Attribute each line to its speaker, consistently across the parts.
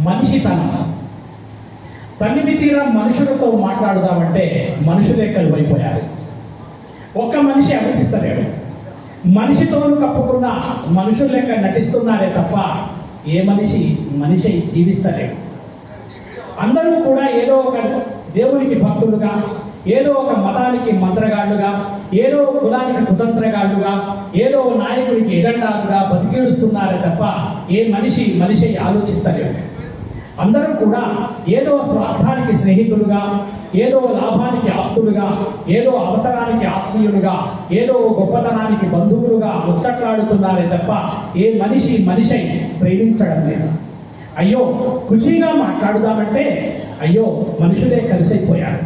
Speaker 1: మనిషితనం. తనివి తీరా మనుషులతో మాట్లాడుదామంటే మనుషులే కలువైపోయారు. ఒక్క మనిషి అనిపిస్తలేడు. మనిషితో కప్పుకున్న మనుషుల లెక్క నటిస్తున్నారే తప్ప ఏ మనిషి జీవిస్తలేడు. అందరూ కూడా ఏదో ఒక దేవునికి భక్తులుగా, ఏదో ఒక మతానికి మంత్రగాళ్ళుగా, ఏదో కులానికి కుతంత్రగాళ్ళుగా, ఏదో నాయకుడికి ఎజెండాలుగా బతికేడుస్తున్నారే తప్ప ఏ మనిషి ఆలోచిస్తలేడు. అందరూ కూడా ఏదో స్వార్థానికి స్నేహితులుగా, ఏదో లాభానికి ఆప్తులుగా, ఏదో అవసరానికి ఆత్మీయులుగా, ఏదో గొప్పతనానికి బంధువులుగా ముచ్చట్లాడుతున్నారే తప్ప ఏ మనిషి ప్రేమించడం లేదు. అయ్యో ఖుషీగా మాట్లాడుదామంటే అయ్యో మనుషులే కలిసైపోయారు.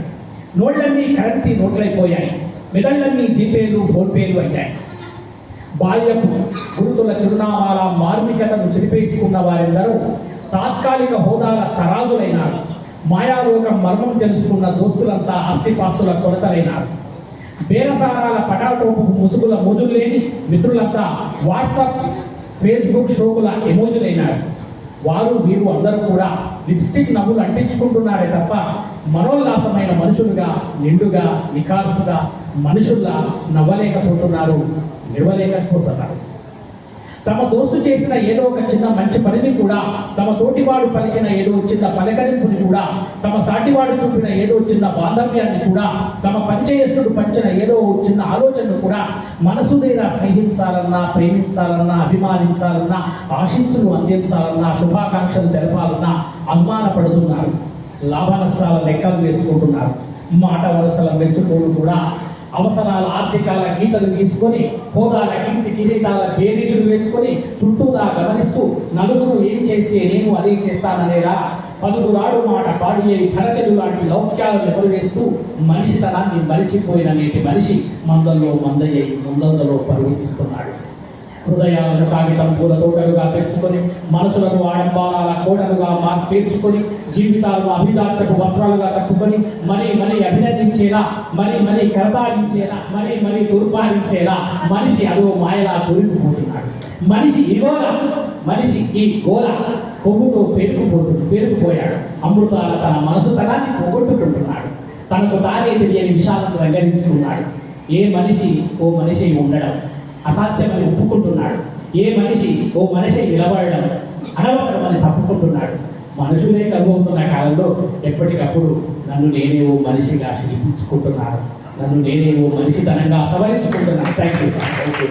Speaker 1: నోళ్ళన్నీ కరెన్సీ నోట్లైపోయాయి. మెదళ్ళన్నీ జీపేలు ఫోన్పేలు అయ్యాయి. బాల్యపు గురుతుల చిరునామాల మార్మికతను చిరిపేసుకున్న వారెందరూ తాత్కాలిక హోదాల తరాజులైనారు. మాయాలోకం మర్మం తెలుసుకున్న దోస్తులంతా ఆస్తిపాస్తుల కొరతలైనారు. బేరసారాల పటాటోపు ముసుగుల మోజులేని మిత్రులంతా వాట్సాప్ ఫేస్బుక్ షోకుల ఎమోజులైనారు. వారు వీరు అందరూ కూడా లిప్స్టిక్ నవ్వులు అంటించుకుంటున్నారే తప్ప మనోల్లాసమైన మనుషులుగా, నిండుగా, నికాల్సుగా మనుషుల్లా నవ్వలేకపోతున్నారు, నిలవలేకపోతున్నారు. తమ దోస్తు చేసిన ఏదో ఒక చిన్న మంచి పనిని కూడా, తమ తోటివాడు పలికిన ఏదో చిన్న పలకరింపుని కూడా, తమ సాటివాడు చూపిన ఏదో చిన్న బాంధవ్యాన్ని కూడా, తమ పరిచయస్తుడు పంచిన ఏదో చిన్న ఆలోచనను కూడా మనసుదేరా సహించాలన్నా, ప్రేమించాలన్నా, అభిమానించాలన్నా, ఆశీస్సులు అందించాలన్నా, శుభాకాంక్షలు తెలపాలన్నా అనుమానపడుతున్నారు. లాభ నష్టాల లెక్కలు వేసుకుంటున్నారు. మాట వలసల మెచ్చుకోలు కూడా అవసరాల ఆర్థికాల గీతలు గీసుకొని, హోదాల కీర్తి కిరీటాల బేరీజులు వేసుకొని చుట్టూదా గమనిస్తూ నలుగురు ఏం చేస్తే నేను అదే చేస్తాననేలా పలుగురాడు మాట పాడి అయి ధరచెలు లాంటి లౌక్యాలను ఎదురువేస్తూ మనిషితనాన్ని మరిచిపోయిన నేటి మనిషి మందల్లో మందయ్యి ముందందలో పరుగు తీస్తున్నాడు. హృదయాలను కాగితం పూల తోటలుగా పెంచుకొని, మనసులను ఆడంబారాల కోటలుగా పేర్చుకొని, జీవితాలను అభిదార్చకు వస్త్రాలుగా కట్టుకొని, మరీ అభినందించేలా, మరీ కరదాగించేలా, మరీ తుర్పారించేలా మనిషి అదో మాయలా దొరికిపోతున్నాడు. మనిషి ఈ గోల కొవ్వుతో పేరుకుపోయాడు. అమృతాల తన మనసుతనాన్ని పోగొట్టుకుంటున్నాడు. తనకు తానే తెలియని విషాలను రంగరించుకున్నాడు. ఏ మనిషి ఉండడం అసాధ్యమని ఒప్పుకుంటున్నాడు. ఏ మనిషి నిలబడడం అనవసరమని తప్పుకుంటున్నాడు. మనుషులే కలుగుతున్న కాలంలో ఎప్పటికప్పుడు నన్ను నేనే ఓ మనిషిగా శిల్పించుకుంటున్నాను. నన్ను నేనే ఓ మనిషితనంగా సవరించుకుంటున్నాను. Thank you sir.